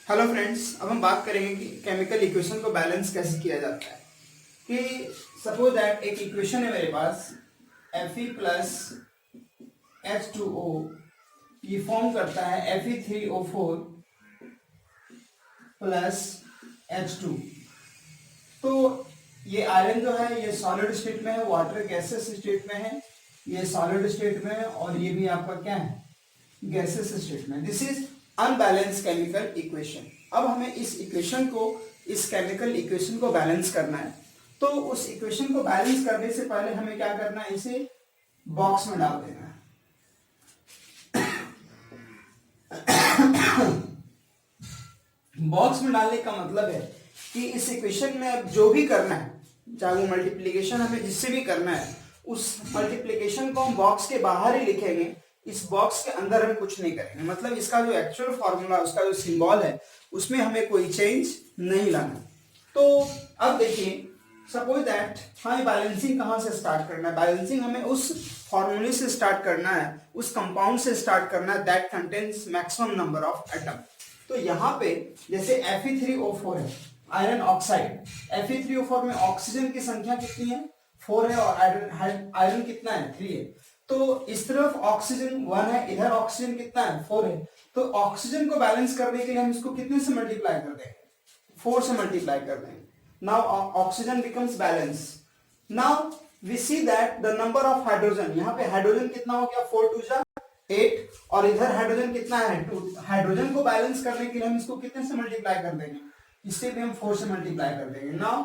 Hello friends, अब हम बात करेंगे कि केमिकल इक्वेशन को बैलेंस कैसे किया जाता है। कि सपोज दैट एक इक्वेशन है मेरे पास Fe प्लस H2O, ये फॉर्म करता है Fe3O4 प्लस H2। तो ये आयरन जो है ये सॉलिड स्टेट में है, वाटर गैसेस स्टेट में है, ये सॉलिड स्टेट में है और ये भी आपका क्या है, गैसेस स्टेट में। This is unbalance chemical equation. अब हमें इस इक्वेशन को, इस केमिकल इक्वेशन को बैलेंस करना है। तो उस इक्वेशन को बैलेंस करने से पहले हमें क्या करना है, इसे बॉक्स में डाल देना है। बॉक्स में डालने का मतलब है कि इस इक्वेशन में अब जो भी करना है, चाहे वो मल्टीप्लिकेशन हमें जिससे भी करना है, उस मल्टीप्लिकेशन को हम बॉक्स के बाहर ही लिखेंगे। इस बॉक्स के अंदर हम कुछ नहीं करेंगे। मतलब इसका जो एक्चुअल फॉर्मूला, उसका जो सिंबल है, उसमें हमें कोई चेंज नहीं लाना। तो अब देखिए, सपोज दैट हमें बैलेंसिंग कहाँ से स्टार्ट करना है। बैलेंसिंग हमें उस फॉर्मूले से स्टार्ट करना है, उस कंपाउंड से स्टार्ट करना है that contains maximum number of atom. तो यहाँ पे जैसे Fe3O4 है, आयरन ऑक्साइड। Fe3O4 में ऑक्सीजन की संख्या कितनी है, 4 है, और आयरन कितना है, 3 है। तो इस तरफ ऑक्सीजन 1 है, इधर ऑक्सीजन कितना है, 4 है। तो ऑक्सीजन को बैलेंस करने के लिए हम इसको कितने से मल्टीप्लाई कर देंगे, 4 से मल्टीप्लाई कर देंगे। Now oxygen becomes balance. Now we see that the number of hydrogen, यहाँ पे हाइड्रोजन कितना हो गया, 4 2 जा 8, और इधर हाइड्रोजन कितना है, 2। हाइड्रोजन को बैलेंस करने के लिए हम इसको कितने से मल्टीप्लाई कर देंगे, इससे भी हम 4 से मल्टीप्लाई कर देंगे। Now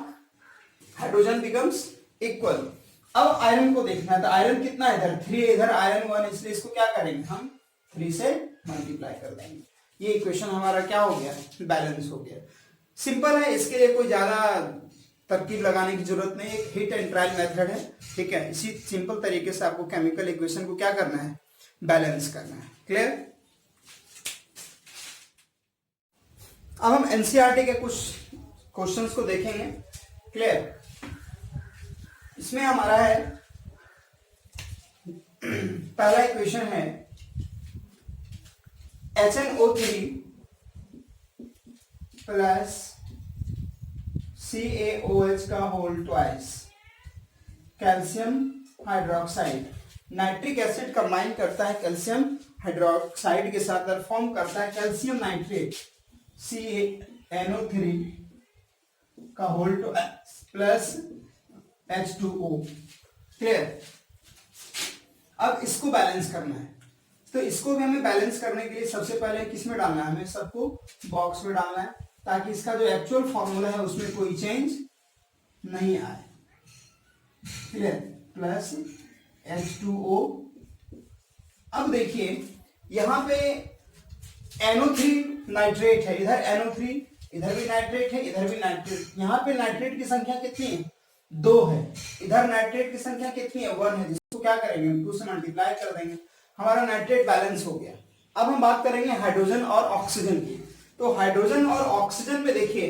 hydrogen becomes equal. अब आयरन को देखना है, तो आयरन कितना है, इधर 3 है, इधर आयरन 1, इसलिए इसको क्या करेंगे, हम 3 से मल्टीप्लाई कर देंगे। ये इक्वेशन हमारा क्या हो गया, बैलेंस हो गया। सिंपल है, इसके लिए कोई ज्यादा तरकीब लगाने की जरूरत नहीं, एक हिट एंड ट्रायल मेथड है, ठीक है। इसी सिंपल तरीके से आपको केमिकल इक्वेशन को क्या करना है, बैलेंस करना है। क्लियर। अब हम एनसीईआरटी के कुछ क्वेश्चंस को देखेंगे। क्लियर। इसमें हमारा है, पहला इक्वेशन है HNO3 प्लस CaOH का whole twice calcium hydroxide. Nitric acid combine करता है कैल्शियम हाइड्रोक्साइड के साथ और फॉर्म करता है कैल्शियम नाइट्रेट CaNO3 का whole twice plus H2O। Clear. अब इसको बैलेंस करना है, तो इसको भी हमें बैलेंस करने के लिए सबसे पहले किस में डालना है, हमें सबको बॉक्स में डालना है, ताकि इसका जो एक्चुअल फॉर्मूला है उसमें कोई चेंज नहीं आए। क्लियर। Plus H2O। अब देखिए यहां पे NO3 नाइट्रेट है, इधर NO3, इधर भी नाइट्रेट है, इधर भी नाइट्रेट। यहाँ पे नाइट्रेट की संख्या कितनी है, 2 है। इधर नाइट्रेट की संख्या कितनी है, 1 है, जिसको क्या करेंगे, हम 2 से मल्टीप्लाई कर देंगे। हमारा नाइट्रेट बैलेंस हो गया। अब हम बात करेंगे हाइड्रोजन और ऑक्सीजन की। तो हाइड्रोजन और ऑक्सीजन में देखिए,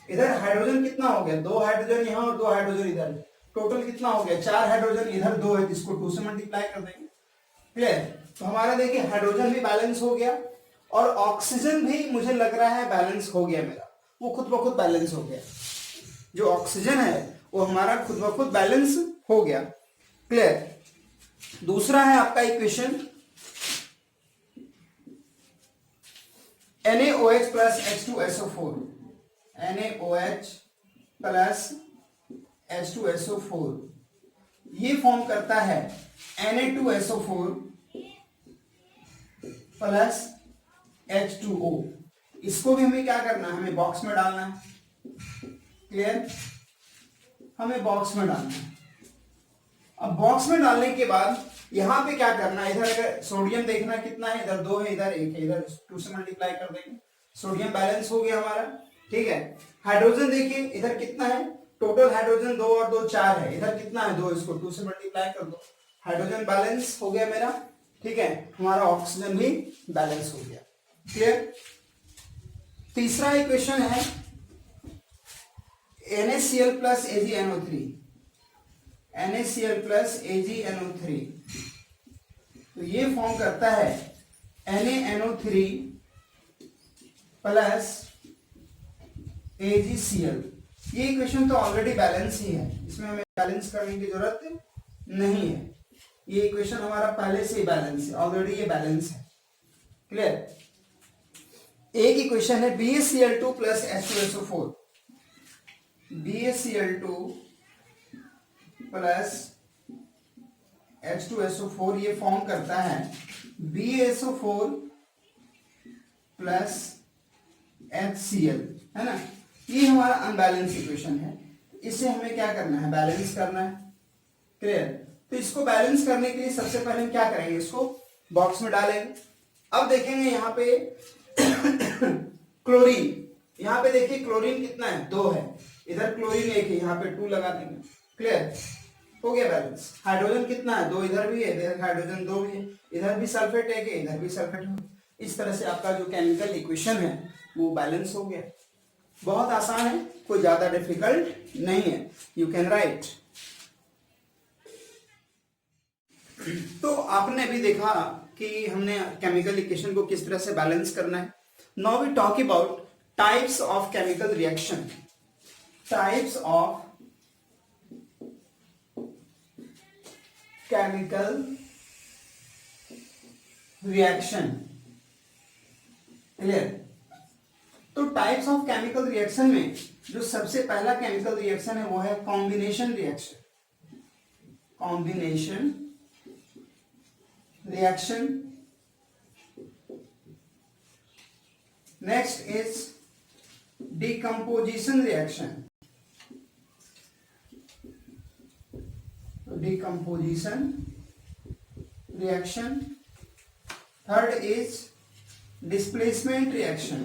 इधर हाइड्रोजन कितना हो गया, 2 हाइड्रोजन यहाँ और 2 हाइड्रोजन इधर, टोटल कितना हो गया, 4 हाइड्रोजन, इधर 2 है, जिसको 2 से मल्टीप्लाई कर देंगे। क्लियर। तो हमारा देखिए हाइड्रोजन भी बैलेंस हो गया और ऑक्सीजन भी मुझे लग रहा है बैलेंस हो गया मेरा, वो खुद ब खुद बैलेंस हो गया। जो ऑक्सीजन है वो हमारा खुद ब खुद बैलेंस हो गया। क्लियर। दूसरा है आपका equation NaOH plus H2SO4। NaOH plus H2SO4 ये फॉर्म करता है Na2SO4 प्लस H2O। इसको भी हमें क्या करना है, हमें बॉक्स में डालना है। क्लियर। हमें बॉक्स में डालना है। अब बॉक्स में डालने के बाद यहां पे क्या करना है, इधर अगर सोडियम देखना कितना है, इधर 2 है, इधर 1 है, इधर 2 से मल्टीप्लाई कर देंगे। सोडियम बैलेंस हो गया हमारा। ठीक है। हाइड्रोजन देखिए इधर कितना है, टोटल हाइड्रोजन 2 और 2 4 है, इधर कितना है, 2, इसको 2 से मल्टीप्लाई कर दो। हाइड्रोजन बैलेंस हो गया मेरा। ठीक है। हमारा ऑक्सीजन भी बैलेंस हो गया। क्लियर। तीसरा इक्वेशन है NaCl plus AgNO3। NaCl plus AgNO3, तो ये फॉर्म करता है NaNO3 प्लस AgCl। ये इक्वेशन तो ऑलरेडी बैलेंस ही है, इसमें हमें बैलेंस करने की जरूरत नहीं है। ये इक्वेशन हमारा पहले से ही बैलेंस है, ऑलरेडी ये बैलेंस है। क्लियर। एक इक्वेशन है BaCl2 plus H2SO4। BaCl2 plus H2SO4 ये फॉर्म करता है BaSO4 प्लस HCl, है ना। ये हमारा अनबैलेंस इक्वेशन है, इसे हमें क्या करना है, बैलेंस करना है। क्लियर। तो इसको बैलेंस करने के लिए सबसे पहले हम क्या करेंगे, इसको बॉक्स में डालेंगे। अब देखेंगे यहाँ पे क्लोरीन, यहाँ पे देखिए क्लोरीन कितना है, 2 है, इधर क्लोरीन 1 है, यहाँ पे 2 लगा देंगे। क्लियर, हो गया बैलेंस। हाइड्रोजन कितना है, 2 इधर भी है, इधर हाइड्रोजन 2 भी है, इधर भी सल्फेट 1 है, इधर भी सल्फेट 1। इस तरह से आपका जो केमिकल इक्वेशन है वो बैलेंस हो गया। बहुत आसान है, कोई ज्यादा डिफिकल्ट नहीं है, यू कैन राइट। तो आपने भी देखा कि हमने केमिकल इक्वेशन को किस तरह से बैलेंस करना है। Now we talk about types of chemical reaction. Types of chemical reaction. Clear. तो टाइप्स ऑफ केमिकल रिएक्शन में जो सबसे पहला केमिकल रिएक्शन है वो है combination reaction. Combination reaction. Next is decomposition reaction. Decomposition reaction. Third is displacement reaction.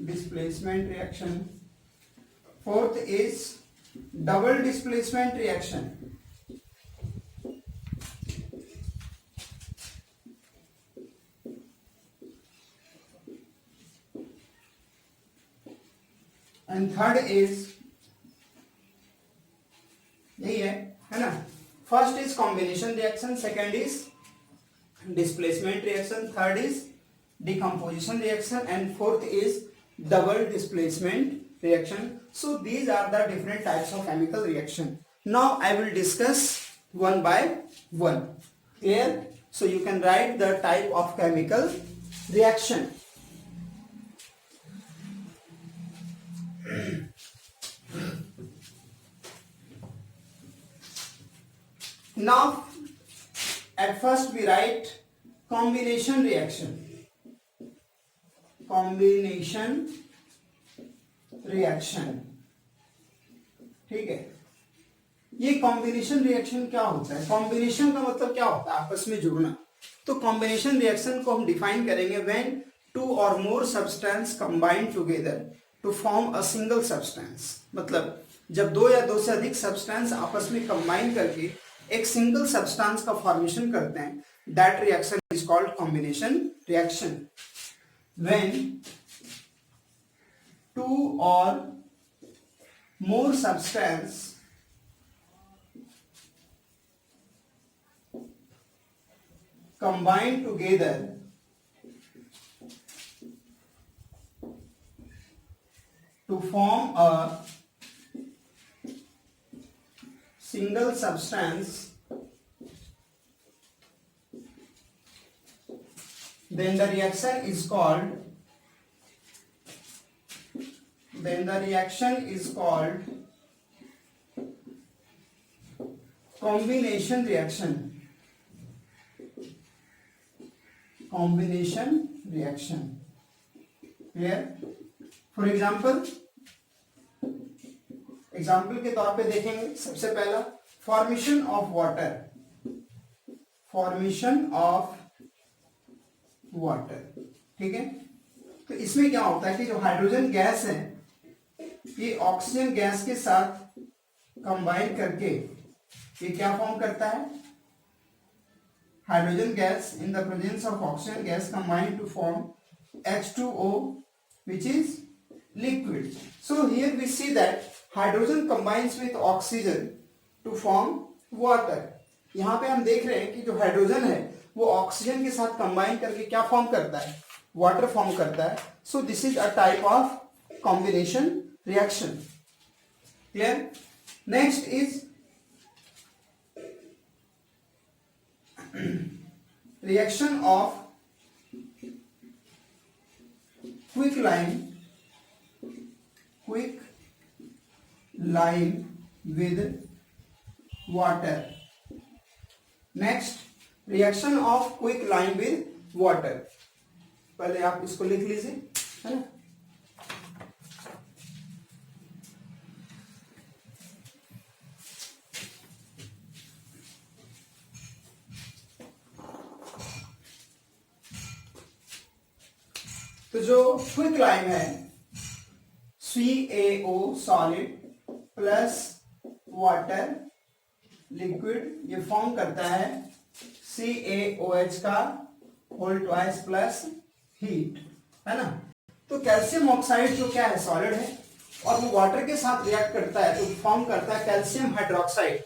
Displacement reaction. Fourth is double displacement reaction. And third is यही है ना। First is combination reaction, second is displacement reaction, third is decomposition reaction and fourth is double displacement reaction. So these are the different types of chemical reaction. Now I will discuss one by one. Clear? So you can write the type of chemical reaction. Now at first we write combination reaction. Combination reaction. ठीक है. ये combination reaction क्या होता है? Combination का मतलब क्या होता है? आपस में जुड़ना. तो कॉम्बिनेशन रिएक्शन को हम डिफाइन करेंगे व्हेन टू और more substance combine together to form a single substance. मतलब जब दो या दो से अधिक सब्सटेंस आपस में कंबाइन करके एक सिंगल सब्सटेंस का फॉर्मेशन करते हैं, that reaction is called combination reaction. When two और more substance combine together to form a single substance, then the reaction is called combination reaction. Combination reaction. Clear? For example के तौर पे देखेंगे. सबसे पहला फॉर्मेशन ऑफ वाटर. ठीक है. तो इसमें क्या होता है कि जो हाइड्रोजन गैस है ये ऑक्सीजन गैस के साथ कंबाइन करके ये क्या फॉर्म करता है? Hydrogen gas in the presence of oxygen gas combine to form H2O, which is liquid. So here we see that hydrogen combines with oxygen to form water. यहाँ पे हम देख रहे हैं कि जो हाइड्रोजन है वो ऑक्सीजन के साथ कंबाइन करके क्या फॉर्म करता है, वाटर फॉर्म करता है. So this is a type of combination reaction. Clear. Next is reaction of quicklime with water. Next, reaction of quicklime with water. पहले आप इसको लिख लीजिए, है ना. तो जो क्विक लाइम है, CaO solid plus water liquid, ये फॉर्म करता है CaOH का होल ट्वाइस प्लस हीट, है ना. तो कैल्शियम ऑक्साइड जो क्या है, सॉलिड है और वो वाटर के साथ रिएक्ट करता है तो फॉर्म करता है कैल्शियम हाइड्रोक्साइड.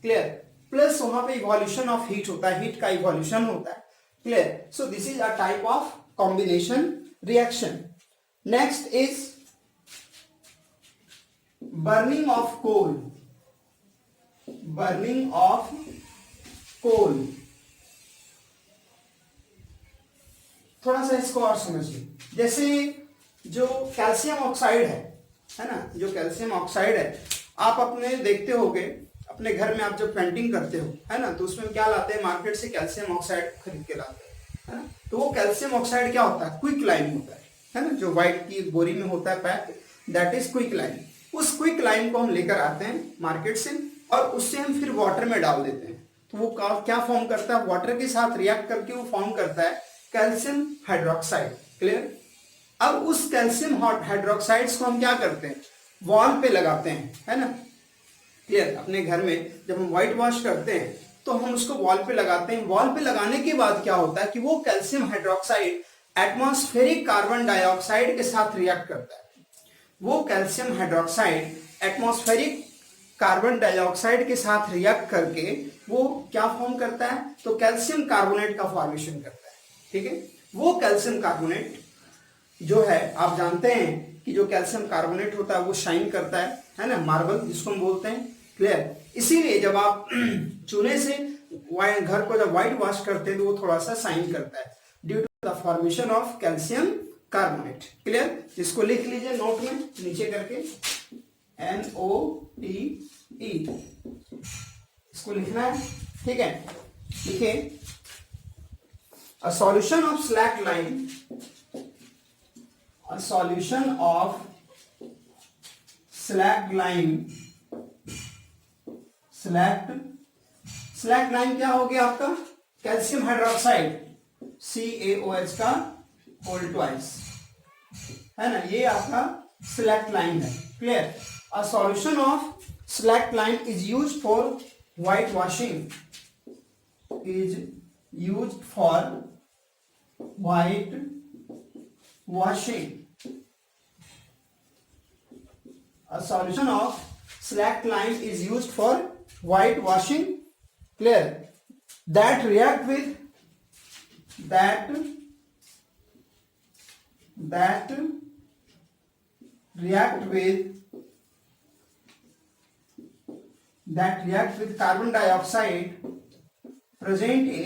क्लियर. प्लस वहां पे इवोल्यूशन ऑफ हीट होता है, हीट का इवोल्यूशन होता है. Clear. So this is a type of combination reaction. Next is burning of coal. Burning of coal. थोड़ा सा इसको और समझिए. जैसे जो कैल्शियम ऑक्साइड है ना, जो कैल्शियम ऑक्साइड है, आप अपने देखते होगे अपने घर में आप जब पेंटिंग करते हो, है ना, तो उसमें क्या लाते हैं, मार्केट से कैल्शियम ऑक्साइड खरीद के लाते हैं, है ना. तो वो कैल्शियम ऑक्साइड क्या होता है, क्विक लाइम होता है ना, जो व्हाइट की बोरी में होता है pack, that is quick lime. उस क्विक लाइम को हम लेकर आते हैं मार्केट से और उससे हम फिर वाटर में डाल देते हैं. तो वो क्या फॉर्म करता है, वाटर के साथ रिएक्ट करके वो फॉर्म करता है कैल्शियम हाइड्रोक्साइड. क्लियर. अब उस कैल्शियम हाइड्रोक्साइड्स को हम क्या करते हैं, वॉल पे लगाते हैं, है ना. क्लियर. अपने घर में जब हम व्हाइट वॉश करते हैं तो हम उसको वॉल पे लगाते हैं. वॉल पे लगाने के बाद क्या होता है कि वो calcium hydroxide atmospheric carbon dioxide के साथ रिएक्ट करता है. वो calcium hydroxide atmospheric carbon dioxide के साथ रिएक्ट करके वो क्या फॉर्म करता है, तो कैल्शियम कार्बोनेट का फॉर्मेशन करता है. ठीक है. वो कैल्शियम कार्बोनेट जो है, आप जानते हैं कि जो कैल्शियम कार्बोनेट होता है वो शाइन करता है ना, मार्बल जिसको हम बोलते हैं. क्लियर. इसीलिए जब आप चूने से घर को जब व्हाइट वॉश करते हैं तो वो थोड़ा सा शाइन करता है due to the formation of calcium carbonate. Clear. जिसको लिख लीजिए नोट में नीचे करके, NOTE इसको लिखना है. ठीक है. लिखिए, a solution of slack line, a solution of slack line, slack line क्या हो गया आपका, कैल्शियम हाइड्रोक्साइड CaOH का होल ट्वाइस, है ना, ये आपका स्लैक लाइन है. Clear. A solution of slack line is used for white washing, is used for white washing. A solution of slack line is used for white washing. Clear. That react with carbon dioxide present in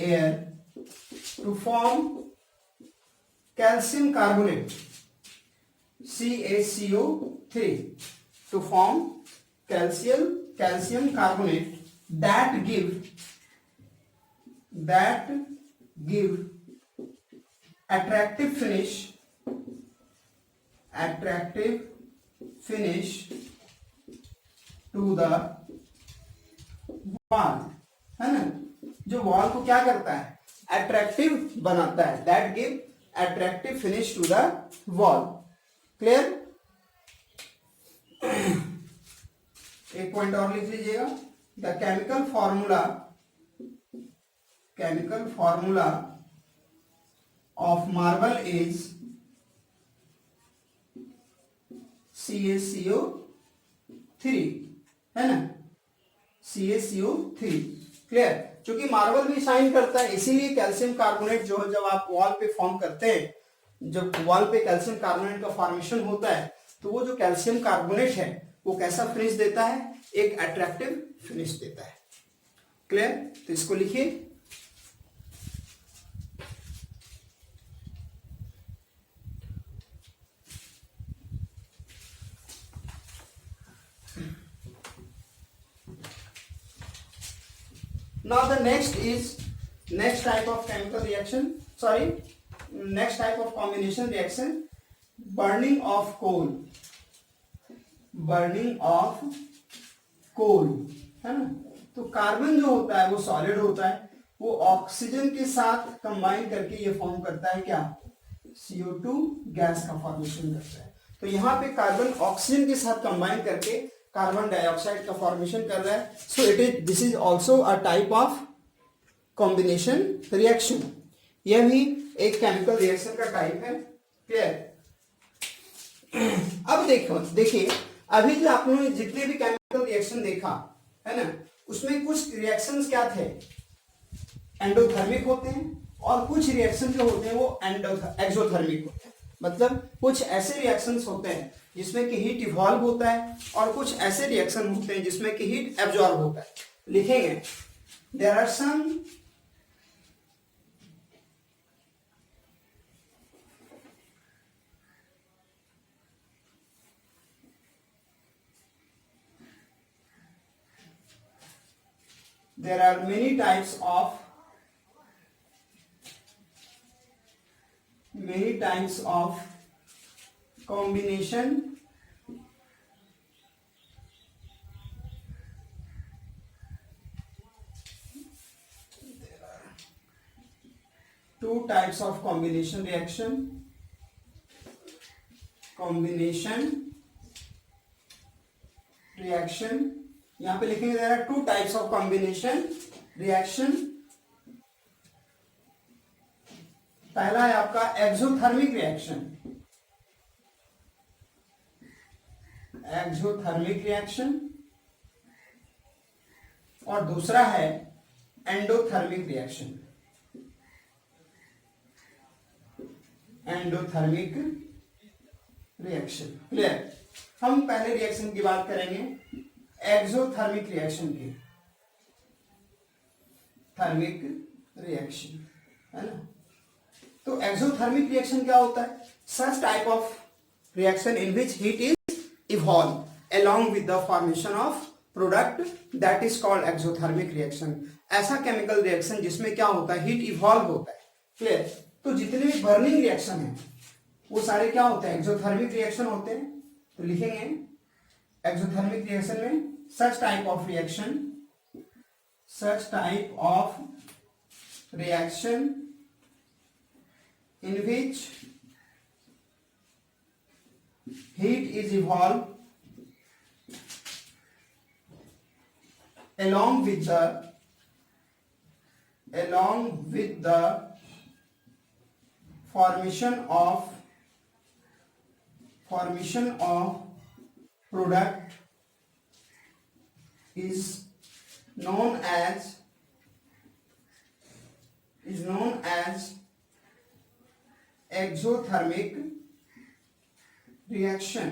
air to form calcium carbonate CaCO3, to form calcium carbonate that give attractive finish to the wall, है ना. जो wall को क्या करता है, attractive बनाता है. That give attractive finish to the wall. Clear. एक पॉइंट और लिख लीजिएगा. The chemical formula of marble is CaCO3, है ना, CaCO3. क्लियर? क्योंकि मार्बल भी शाइन करता है, इसीलिए कैल्शियम कार्बोनेट जो है जब आप वॉल पे फॉर्म करते हैं, जब वॉल पे कैल्शियम कार्बोनेट का फॉर्मेशन होता है तो वो जो कैल्शियम कार्बोनेट है वो कैसा फिनिश देता है? एक अट्रैक्टिव फिनिश देता है। क्लियर? तो इसको लिखिए। Now the next type of chemical reaction, next type of combination reaction, burning of coal है ना। तो कार्बन जो होता है वो सॉलिड होता है, वो ऑक्सीजन के साथ कंबाइन करके ये फॉर्म करता है क्या? CO2 गैस का फॉर्मेशन करता है। तो यहाँ पे कार्बन ऑक्सीजन के साथ कंबाइन करके कार्बन डाइऑक्साइड का फॉर्मेशन कर रहा है। So this is also a type of combination reaction. यह भी एक केमिकल रिएक्शन का टाइप है। क्लियर? अब देखिए अभी जो आपने जितने भी केमिकल रिएक्शन देखा है ना, उसमें कुछ रिएक्शंस क्या थे? एंडोथर्मिक होते हैं, और कुछ रिएक्शन जो होते हैं वो एक्सोथर्मिक होते हैं। मतलब कुछ ऐसे रिएक्शंस होते हैं जिसमें कि हीट इवॉल्व होता है, और कुछ ऐसे रिएक्शन होते हैं जिसमें कि हीट एब्जॉर्ब होता है। लिखेंगे there are some there are many types of combination two types of combination reaction यहाँ पे लिखेंगे there are two types of combination reaction। पहला है आपका एक्सोथर्मिक रिएक्शन, और दूसरा है एंडोथर्मिक रिएक्शन। क्लियर? हम पहले रिएक्शन की बात करेंगे, एक्सोथर्मिक रिएक्शन की। थर्मिक रिएक्शन है ना। तो एक्सोथर्मिक रिएक्शन क्या होता है? सच type of reaction in which heat is evolve along with the formation of product that is called exothermic reaction। ऐसा केमिकल रिएक्शन जिसमें क्या होता है? हीट इवॉल्व होता है। क्लियर? तो जितने भी बर्निंग रिएक्शन है वो सारे क्या होते हैं? एक्सोथर्मिक रिएक्शन होते हैं। तो लिखेंगे एक्सोथर्मिक रिएक्शन में such type of reaction in which heat is evolved along with the formation of product is known as exothermic reaction।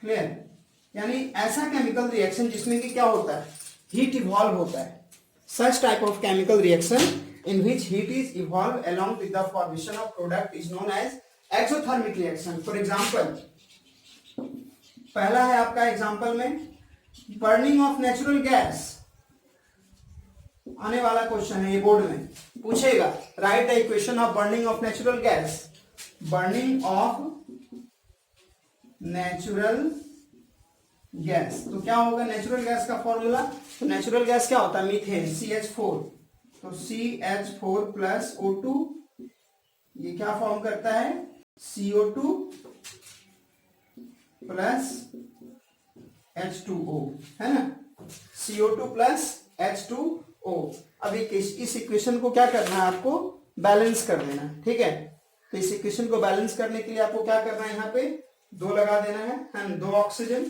Clear? यानी ऐसा केमिकल रिएक्शन जिसमें कि क्या होता है? हीट इवॉल्व होता है। सच type of chemical reaction in which heat is evolve along with the formation of product is known as exothermic reaction। For example, पहला है आपका एग्जाम्पल में बर्निंग ऑफ नेचुरल गैस। आने वाला क्वेश्चन है, ये बोर्ड में पूछेगा, right the equation of burning of natural gas. Burning of natural gas, तो क्या होगा नेचुरल गैस का फॉर्मूला? तो नेचुरल गैस क्या होता है? Methane, CH4। तो CH4 प्लस O2, ये क्या फॉर्म करता है? CO2 प्लस H2O, है ना। CO2 plus H2O। अब इस इक्वेशन को क्या करना है? आपको बैलेंस कर देना है। ठीक है? तो इस इक्वेशन को बैलेंस करने के लिए आपको क्या करना है? यहाँ पे 2 लगा देना है, 2 ऑक्सीजन,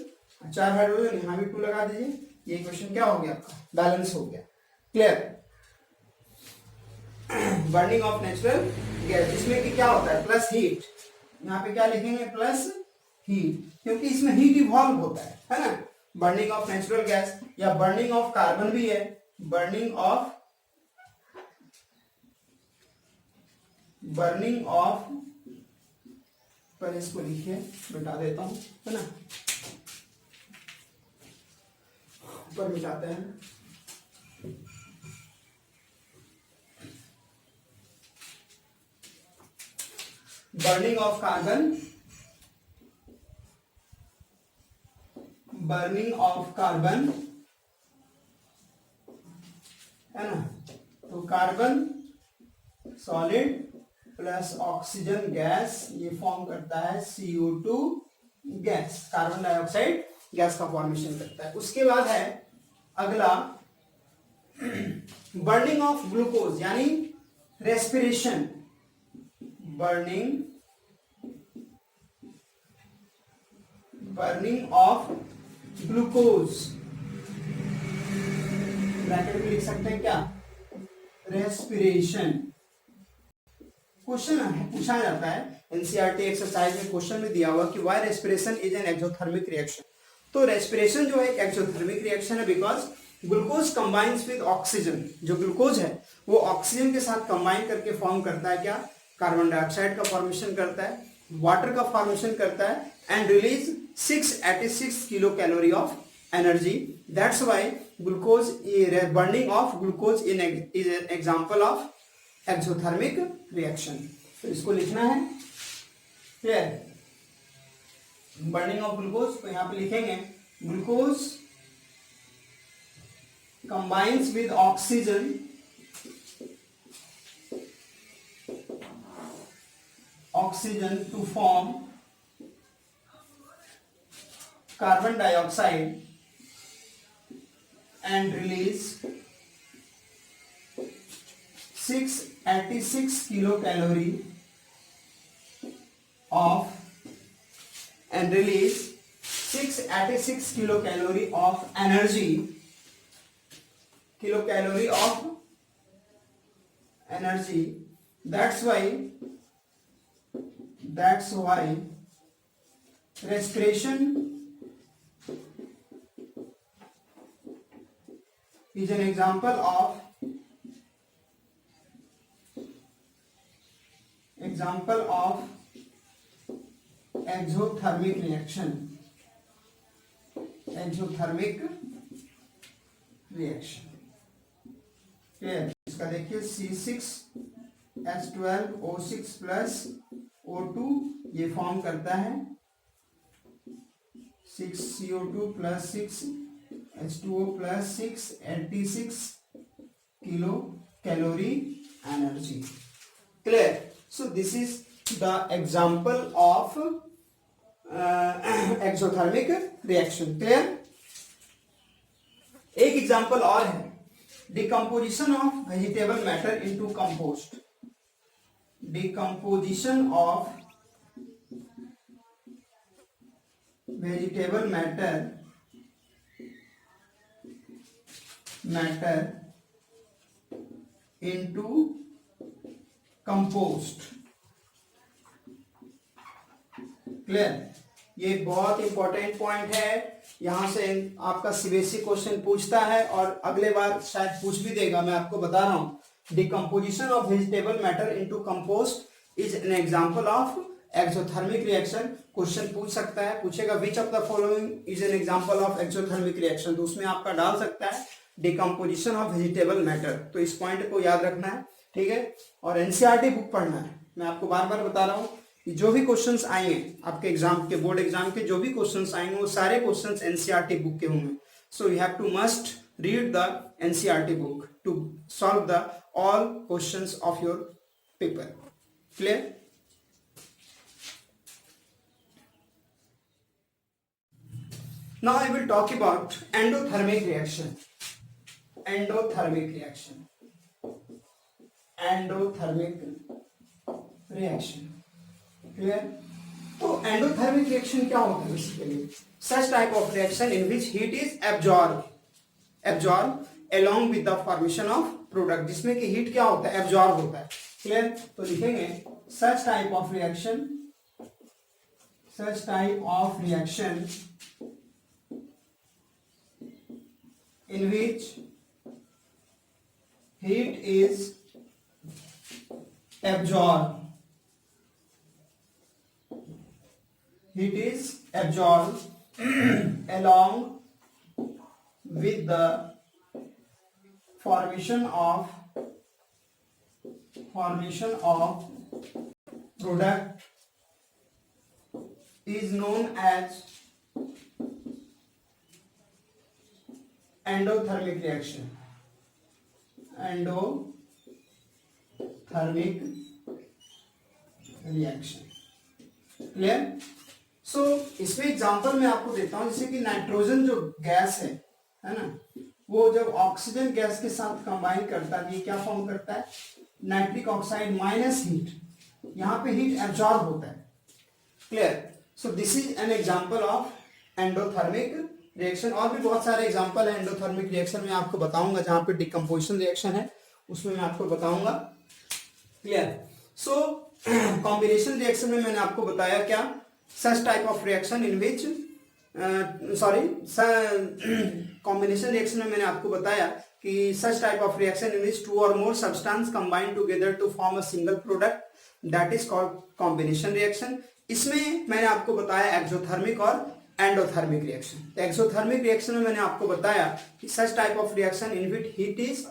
4 हाइड्रोजन, यहाँ भी 2 लगा दीजिए। ये इक्वेशन क्या हो गया? आपका बैलेंस हो गया। Clear? Burning of natural gas, जिसमें कि क्या होता है प्लस हीट, यहाँ पे क्या लिखेंगे प्लस हीट, क्योंकि इसमें हीट इवॉल्व होता है ना। बर्निंग ऑफ नेचुरल गैस या बर्निंग ऑफ कार्बन भी है, बर्निंग ऑफ पहले इसको लिखिए, मिटा देता हूं, है ना, ऊपर मिटाते हैं। बर्निंग ऑफ कार्बन, है ना, तो carbon solid plus oxygen gas, ये फॉर्म करता है CO2 gas, carbon dioxide gas का फॉर्मेशन करता है। उसके बाद है अगला बर्निंग ऑफ ग्लूकोज यानी respiration, burning of glucose, bracket में लिख सकते हैं क्या, रेस्पिरेशन। क्वेश्चन पूछा जाता है एनसीईआरटी एक्सरसाइज में, क्वेश्चन में दिया हुआ कि why respiration is an exothermic reaction. तो रेस्पिरेशन जो है एक एक्सोथर्मिक रिएक्शन है because glucose combines with oxygen, जो ग्लूकोज है वो ऑक्सीजन के साथ कंबाइन करके फॉर्म करता है क्या, कार्बन डाइऑक्साइड का फॉर्मेशन करता है, वाटर का फॉर्मेशन करता है and release 686 kilo calorie of energy. That's why glucose, burning of glucose is an example of exothermic reaction. तो इसको लिखना है, क्लियर? बर्निंग ऑफ ग्लूकोज, तो यहां पे लिखेंगे glucose combines with oxygen to form carbon dioxide and release 686 kilocalorie of and release 686 kilocalorie of energy, kilocalorie of energy. That's why respiration is an example of exothermic reaction, clear? इसका देखिए C6H12O6 plus O2 ये form करता है 6CO2 plus 6H2O plus 686 kilo calorie energy. Clear? So this is the example of exothermic reaction. Clear? एक example और है, decomposition of vegetable matter into compost. Decomposition of vegetable matter into compost. Clear? ये बहुत important point है, यहां से आपका CBSE question पूछता है और अगले बार शायद पूछ भी देगा, मैं आपको बता रहा हूं। Decomposition of vegetable matter into compost is an example of exothermic reaction. Question पूछ सकता है, पूछेगा which of the following is an example of exothermic reaction, तो उसमें आपका डाल सकता है डिकम्पोजिशन ऑफ वेजिटेबल मैटर। तो इस पॉइंट को याद रखना है, ठीक है? और एनसीईआरटी बुक पढ़ना है। मैं आपको बार बार बता रहा हूं कि जो भी क्वेश्चंस आएंगे आपके एग्जाम के, बोर्ड एग्जाम के जो भी क्वेश्चंस आएंगे वो सारे क्वेश्चंस एनसीईआरटी बुक के होंगे। So you have to must read the NCERT book to solve the all questions of your paper. Clear? Now I will talk about endothermic reaction. Endothermic reaction. Clear? तो endothermic reaction क्या होता है basically? Such type of reaction in which heat is absorbed along with the formation of product, जिसमें कि heat क्या होता है, absorb होता है. क्लियर? तो लिखेंगे such type of reaction in which heat is absorbed along with the formation of product is known as endothermic reaction. Clear? So इसमें एग्जांपल मैं आपको देता हूं, जैसे कि नाइट्रोजन जो गैस है ना, वो जब ऑक्सीजन गैस के साथ कंबाइन करता है ये क्या फॉर्म करता है, नाइट्रिक ऑक्साइड माइनस हीट. यहां पे हीट एब्जॉर्ब होता है. Clear? So this is an example of endothermic reaction. और भी बहुत सारे एग्जांपल है एंडोथर्मिक रिएक्शन में आपको बताऊंगा, जहां पे डिकम्पोजिशन रिएक्शन है उसमें मैं आपको बताऊंगा. क्लियर? सो कॉम्बिनेशन रिएक्शन में मैंने आपको बताया क्या, सच type of reaction in which combination reaction में मैंने आपको बताया कि such type of reaction in which 2 or more substance combine together to form a single product, that is called combination reaction. इसमें मैंने आपको बताया एक्सोथर्मिक और एंडोथर्मिक रिएक्शन. तो एक्सोथर्मिक रिएक्शन में मैंने आपको बताया कि such type of reaction in which heat is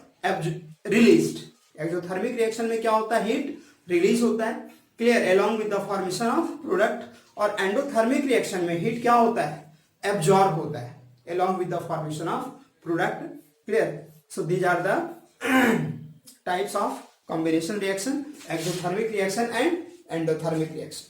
released. Exothermic reaction में क्या होता है, हीट रिलीज होता है. Clear? Along with the formation of product. और एंडोथर्मिक रिएक्शन में हीट क्या होता है, एब्जॉर्ब होता है along with the formation of product. Clear? So these are the types of combination reaction, exothermic reaction and endothermic reaction.